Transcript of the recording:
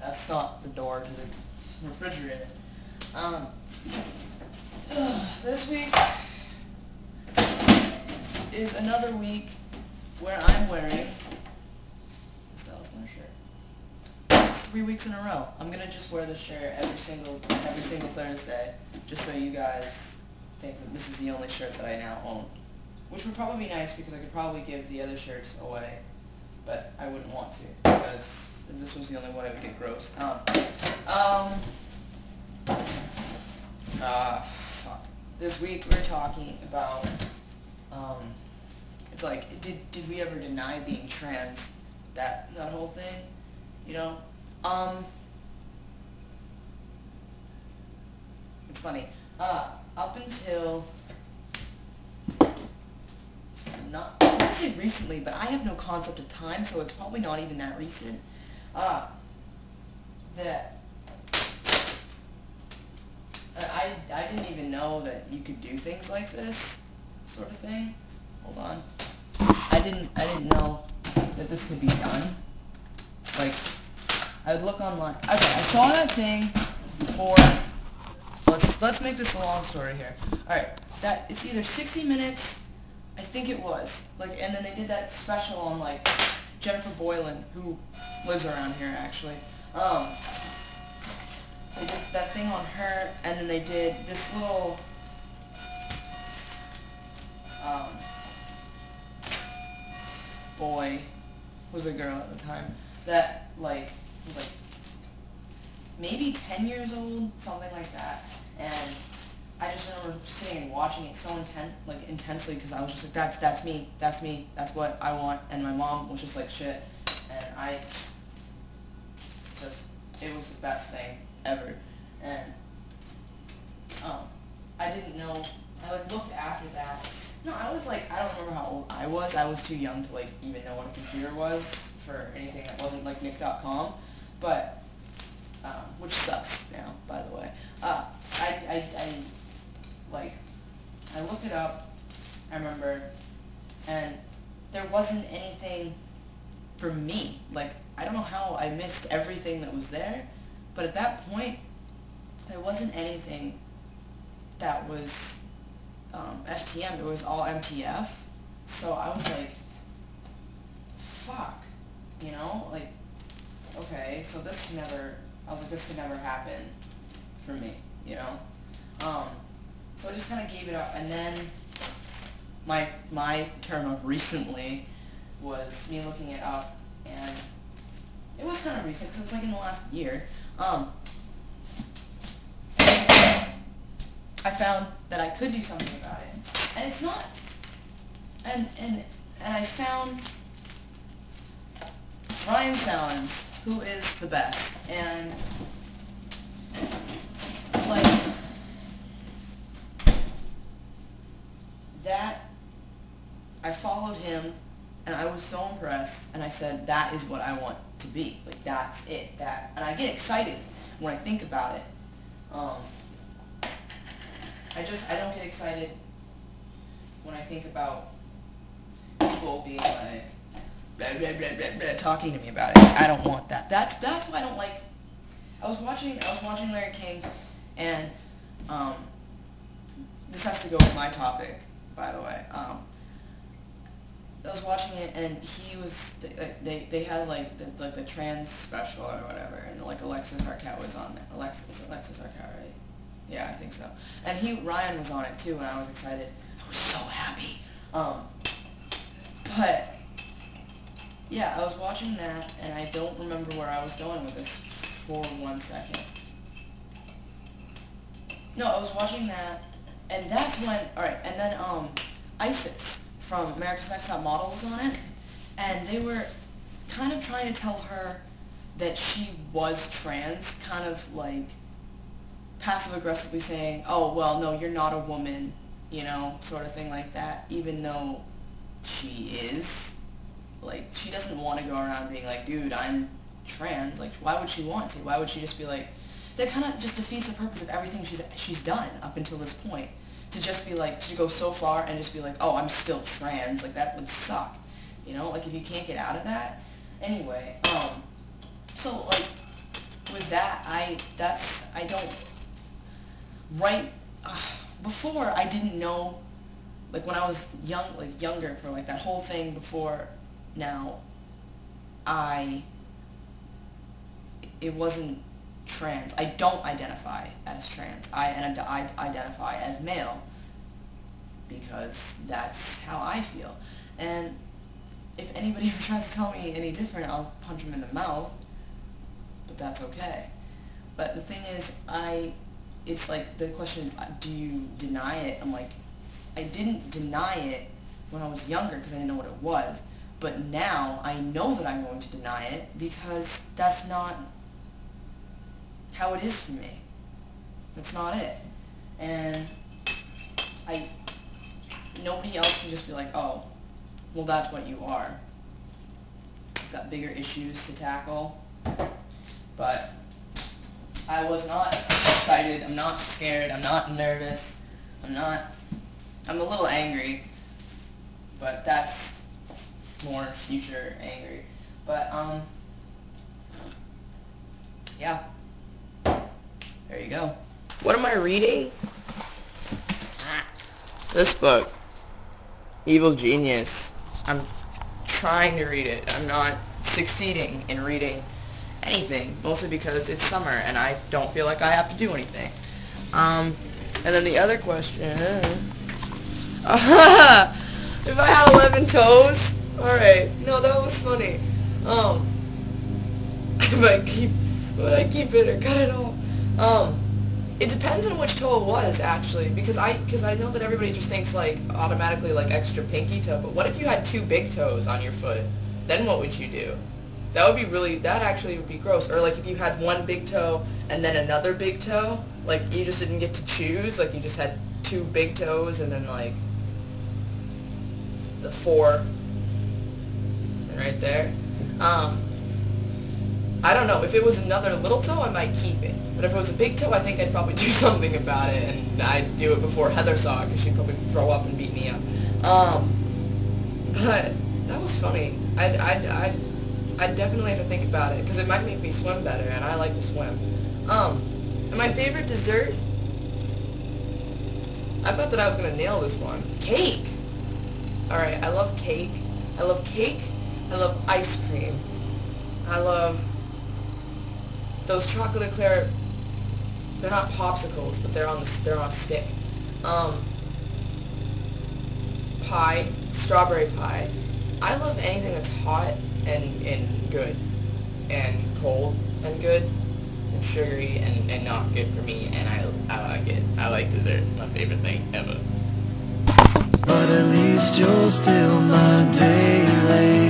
That's not the door to the refrigerator. This week is another week where I'm wearing this Dallas shirt. It's 3 weeks in a row. I'm gonna just wear this shirt every single Thursday, just so you guys think that this is the only shirt that I now own. Which would probably be nice because I could probably give the other shirts away, but I wouldn't want to because if this was the only one, it would get gross. Fuck. This week we're talking about, it's like, did we ever deny being trans? That whole thing, you know? It's funny. Up until, not, I want to say recently, but I have no concept of time, so it's probably not even that recent, that I didn't even know that you could do things like this, sort of thing. Hold on. I didn't know that this could be done. Like, I would look online. Okay, I saw that thing for, let's make this a long story here. Alright, that, it's either 60 Minutes, I think it was, like, and then they did that special on, like, Jennifer Boylan, who lives around here, actually. They did that thing on her, and then they did this little, boy, who was a girl at the time, that, like, was, like, maybe 10 years old, something like that, and I just remember sitting and watching it so intensely, because I was just like, that's me, that's what I want, and my mom was just like, shit, and it was the best thing ever, and, I didn't know, I, like, looked after that. No, I was like, I don't remember how old I was too young to, like, even know what a computer was for anything that wasn't, like, Nick.com, but, which sucks now, by the way. I looked it up, I remember, and there wasn't anything for me. Like, I don't know how I missed everything that was there, but at that point, there wasn't anything that was FTM, it was all MTF, so I was like, fuck, you know, like, okay, so this could never happen for me, you know, so I just kind of gave it up, and then my term of recently was me looking it up, and it was kind of recent, because it was like in the last year. I found that I could do something about it, and it's not, and I found Ryan Salins, who is the best, and, like, that, I followed him, and I was so impressed, and I said, that is what I want to be, like, that's it, and I get excited when I think about it. I don't get excited when I think about people being like, blah, blah, blah, blah, blah, talking to me about it. I don't want that. That's why I don't like, I was watching Larry King, and, this has to go with my topic, by the way. I was watching it, and he was, they had, like, the trans special or whatever, and, like, Alexis Arquette was on it. Alexis Arquette, right? Yeah, I think so. And Ryan was on it too, and I was excited. I was so happy. But, yeah, I was watching that, and I don't remember where I was going with this for 1 second. No, I was watching that, and that's when, alright, and then, Isis from America's Next Top Model was on it, and they were kind of trying to tell her that she was trans, kind of, like, passive-aggressively saying, oh, well, no, you're not a woman, you know, sort of thing like that, even though she is. Like, she doesn't want to go around being like, dude, I'm trans. Like, why would she want to? Why would she just be like, that kind of just defeats the purpose of everything she's done up until this point. To just be like, to go so far and just be like, oh, I'm still trans. Like, that would suck. You know, like, if you can't get out of that. Anyway, so, like, with that, I don't, right, before I didn't know, like when I was younger, for like that whole thing before now, it wasn't trans. I don't identify as trans. I identify as male because that's how I feel. And if anybody ever tries to tell me any different, I'll punch them in the mouth, but that's okay. But the thing is, it's like the question, do you deny it? I'm like, I didn't deny it when I was younger because I didn't know what it was, but now I know that I'm going to deny it because that's not how it is for me. That's not it. And nobody else can just be like, oh, well, that's what you are. I've got bigger issues to tackle. But I was not excited. I'm not scared. I'm not nervous. I'm a little angry. But that's more future angry. But, yeah. There you go. What am I reading? This book. Evil Genius. I'm trying to read it. I'm not succeeding in reading anything, mostly because it's summer and I don't feel like I have to do anything. And then the other question, if I had 11 toes, alright, no, that was funny. Would I keep it or cut it off? It depends on which toe it was, actually, because I know that everybody just thinks, like, automatically, like, extra pinky toe, but what if you had 2 big toes on your foot? Then what would you do? That would be that actually would be gross. Or, like, if you had 1 big toe and then another big toe, like, you just didn't get to choose, like, you just had 2 big toes and then, like, the 4 right there. I don't know. If it was another little toe, I might keep it. But if it was a big toe, I think I'd probably do something about it, and I'd do it before Heather saw it, because she'd probably throw up and beat me up. But that was funny. I'd definitely have to think about it, because it might make me swim better, and I like to swim. And my favorite dessert? I thought that I was going to nail this one. Cake! Alright, I love cake. I love cake. I love ice cream. I love those chocolate eclair. They're not popsicles, but they're on a stick. Pie, strawberry pie. I love anything that's hot and good, and cold and good, and sugary and not good for me. And I like it. I like dessert. My favorite thing ever. But at least you're still my daylight.